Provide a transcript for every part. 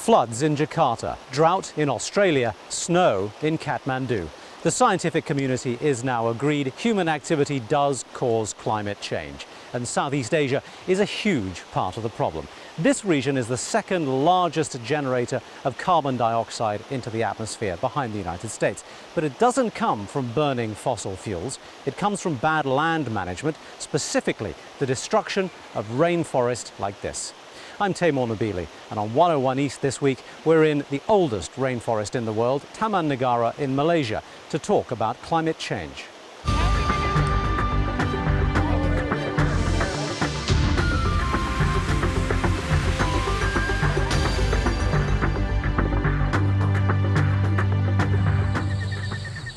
Floods in Jakarta, drought in Australia, snow in Kathmandu. The scientific community is now agreed human activity does cause climate change, and Southeast Asia is a huge part of the problem. This region is the second largest generator of carbon dioxide into the atmosphere behind the United States. But it doesn't come from burning fossil fuels. It comes from bad land management, specifically the destruction of rainforest like this. I'm Teymoor Nabili, and on 101 East this week, we're in the oldest rainforest in the world, Taman Negara in Malaysia, to talk about climate change.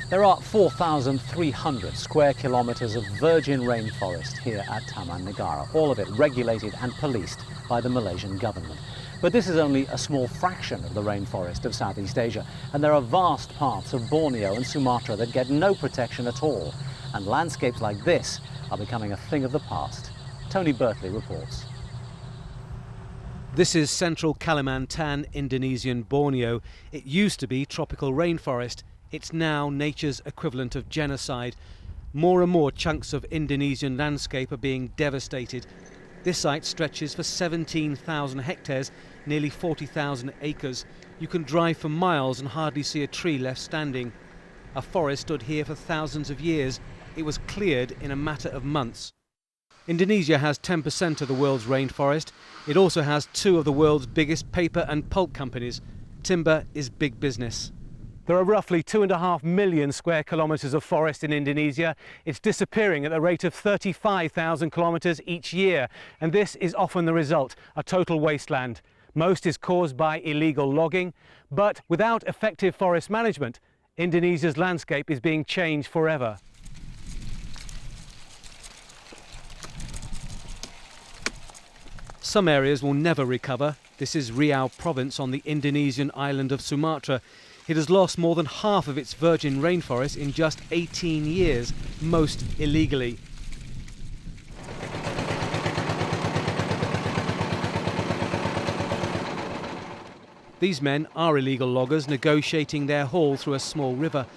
There are 4,300 square kilometers of virgin rainforest here at Taman Negara, all of it regulated and policed by the Malaysian government. But this is only a small fraction of the rainforest of Southeast Asia, and there are vast parts of Borneo and Sumatra that get no protection at all, and landscapes like this are becoming a thing of the past. Tony BIRTLEY reports. This is central Kalimantan, Indonesian Borneo. It used to be tropical rainforest. It's now nature's equivalent of genocide. More and more chunks of Indonesian landscape are being devastated. This site stretches for 17,000 hectares, nearly 40,000 acres. You can drive for miles and hardly see a tree left standing. A forest stood here for thousands of years. It was cleared in a matter of months. Indonesia has 10% of the world's rainforest. It also has two of the world's biggest paper and pulp companies. Timber is big business. There are roughly 2.5 million square kilometres of forest in Indonesia. It's disappearing at the rate of 35,000 kilometres each year, and this is often the result, a total wasteland. Most is caused by illegal logging, but without effective forest management, Indonesia's landscape is being changed forever. Some areas will never recover. This is Riau province on the Indonesian island of Sumatra. It has lost more than half of its virgin rainforest in just 18 years, most illegally. These men are illegal loggers negotiating their haul through a small river.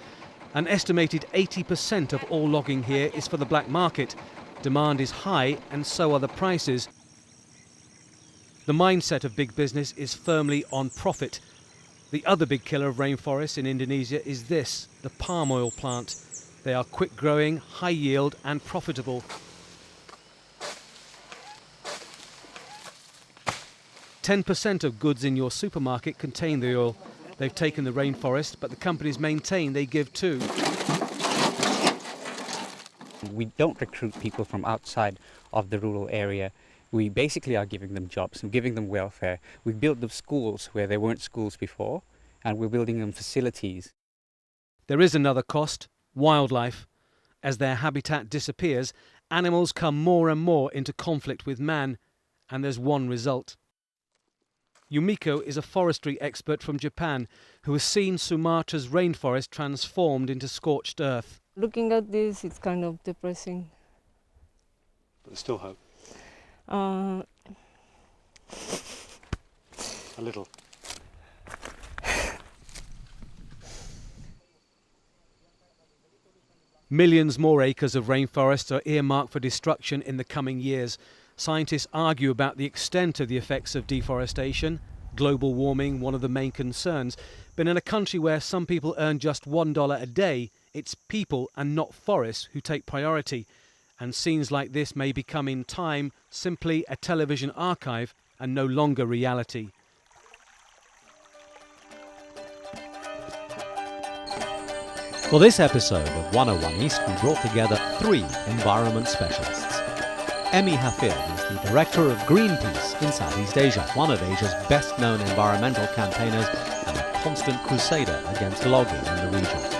An estimated 80% of all logging here is for the black market. Demand is high and so are the prices. The mindset of big business is firmly on profit. The other big killer of rainforests in Indonesia is this, the palm oil plant. They are quick growing, high yield and profitable. 10% of goods in your supermarket contain the oil. They've taken the rainforest, but the companies maintain they give too. We don't recruit people from outside of the rural area. We basically are giving them jobs and giving them welfare. We've built them schools where there weren't schools before, and we're building them facilities. There is another cost, wildlife. As their habitat disappears, animals come more and more into conflict with man, and there's one result. YUMIKO is a forestry expert from Japan who has seen Sumatra's rainforest transformed into scorched earth. Looking at this, it's kind of depressing. But there's still hope. A little. Millions more acres of rainforests are earmarked for destruction in the coming years. Scientists argue about the extent of the effects of deforestation, global warming one of the main concerns. But in a country where some people earn just $1 a day, it's people and not forests who take priority. And scenes like this may become in time simply a television archive and no longer reality. For this episode of 101 East, we brought together 3 environment specialists. EMMY HAFILD is the director of GREENPEACE in Southeast Asia, one of Asia's best-known environmental campaigners and a constant crusader against logging in the region.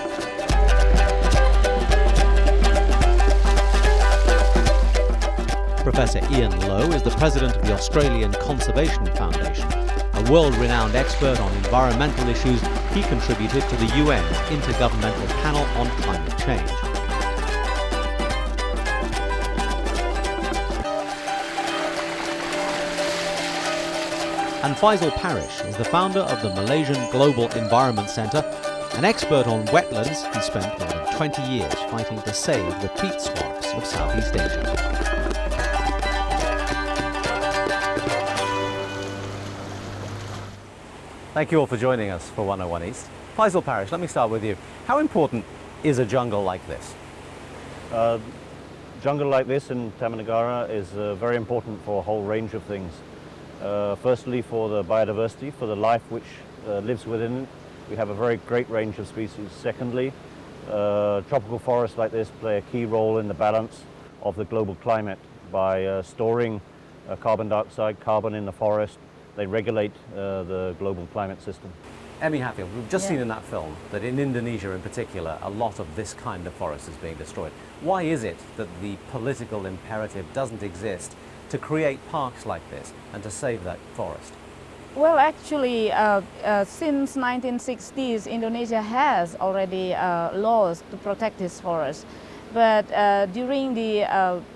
Professor Ian Lowe is the president of the Australian Conservation Foundation. A world-renowned expert on environmental issues, he contributed to the UN's Intergovernmental Panel on Climate Change. And FAIZAL PARISH is the founder of the Malaysian Global Environment Centre. An expert on wetlands, he spent more than 20 years fighting to save the peat swamps of Southeast Asia. Thank you all for joining us for 101 East. FAIZAL PARISH, let me start with you. How important is a jungle like this? Jungle like this in Taman Negara is very important for a whole range of things. Firstly, for the biodiversity, for the life which lives within it. We have a very great range of species. Secondly, tropical forests like this play a key role in the balance of the global climate by storing carbon dioxide, carbon in the forest. They regulate the global climate system. Emmy HAFILD, we've just seen in that film that in Indonesia in particular, a lot of this kind of forest is being destroyed. Why is it that the political imperative doesn't exist to create parks like this and to save that forest? Well, actually, since 1960s, Indonesia has already laws to protect this forest. But during the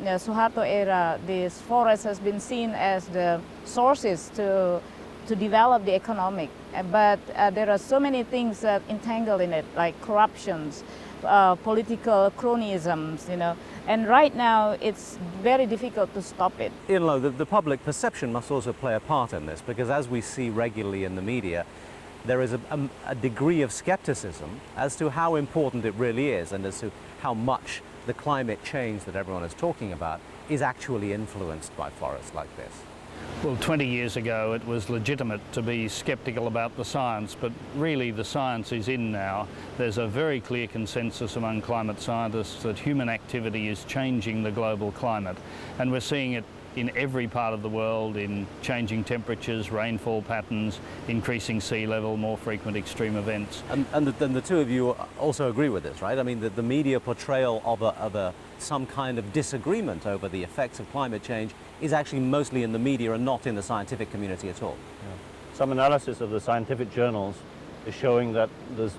SUHARTO era, this forest has been seen as the sources to develop the economic. But there are so many things that entangle in it, like corruptions, political cronyisms, you know. And right now, it's very difficult to stop it. Ian Lowe, the public perception must also play a part in this, because as we see regularly in the media, there is a degree of skepticism as to how important it really is and as to how much the climate change that everyone is talking about is actually influenced by forests like this. Well, 20 years ago it was legitimate to be sceptical about the science, but really the science is in now. There's a very clear consensus among climate scientists that human activity is changing the global climate, and we're seeing it in every part of the world, in changing temperatures, rainfall patterns, increasing sea level, more frequent extreme events. And the two of you also agree with this, right? I mean, the media portrayal of some kind of disagreement over the effects of climate change is actually mostly in the media and not in the scientific community at all. Yeah. Some analysis of the scientific journals is showing that there's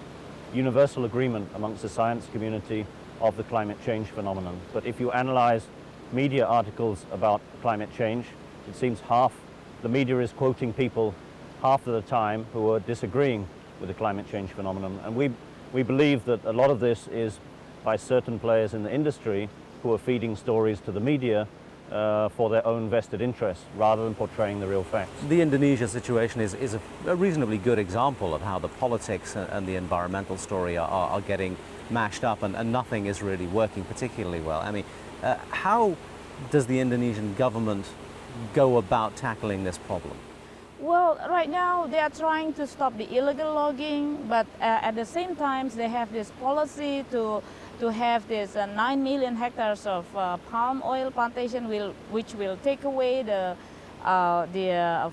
universal agreement amongst the science community of the climate change phenomenon. But if you analyze media articles about climate change, it seems half the media is quoting people half of the time who are disagreeing with the climate change phenomenon. And we believe that a lot of this is by certain players in the industry who are feeding stories to the media for their own vested interests rather than portraying the real facts. The Indonesia situation is a reasonably good example of how the politics and the environmental story are getting mashed up and nothing is really working particularly well. I mean, how does the Indonesian government go about tackling this problem? Well, right now they are trying to stop the illegal logging, but at the same time they have this policy to have this 9 million hectares of palm oil plantation which will take away the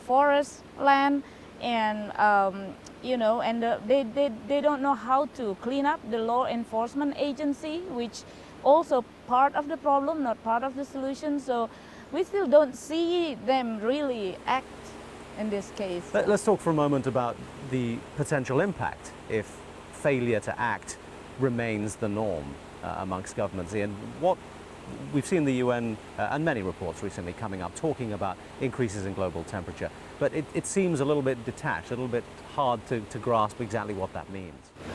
forest land, and you know, and they don't know how to clean up the law enforcement agency, which also part of the problem, not part of the solution. So we still don't see them really act in this case. Let's talk for a moment about the potential impact if failure to act remains the norm amongst governments. And what we've seen the UN and many reports recently coming up talking about increases in global temperature, but it seems a little bit detached, a little bit hard to grasp exactly what that means.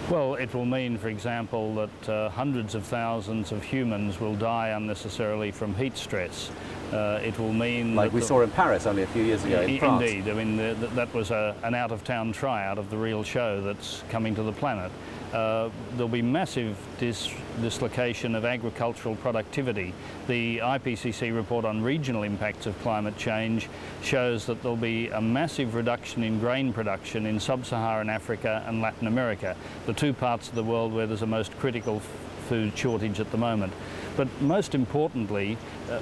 Well, it will mean, for example, that hundreds of thousands of humans will die unnecessarily from heat stress. It will mean like we saw in Paris only a few years ago in France. Indeed. I mean, that was an out-of-town tryout of the real show that's coming to the planet. There'll be massive dislocation of agricultural productivity. The IPCC report on regional impacts of climate change shows that there'll be a massive reduction in grain production in sub-Saharan Africa and Latin America, the two parts of the world where there's a most critical food shortage at the moment. But most importantly,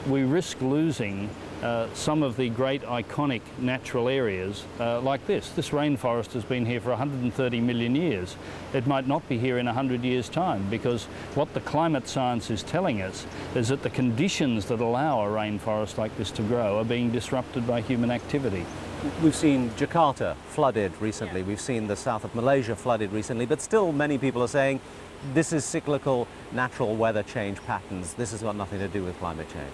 we risk losing some of the great iconic natural areas like this. This rainforest has been here for 130 million years. It might not be here in 100 years' time, because what the climate science is telling us is that the conditions that allow a rainforest like this to grow are being disrupted by human activity. We've seen Jakarta flooded recently, we've seen the south of Malaysia flooded recently, but still many people are saying this is cyclical natural weather change patterns. This has got nothing to do with climate change.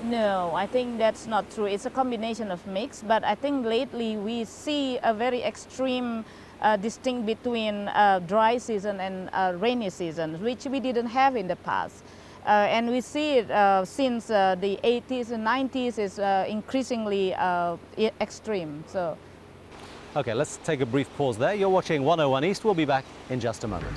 No, I think that's not true. It's a combination of mix, but I think lately we see a very extreme distinct between dry season and rainy season, which we didn't have in the past. And we see it since the 80s and 90s is increasingly extreme. So. Okay, let's take a brief pause there. You're watching 101 East. We'll be back in just a moment.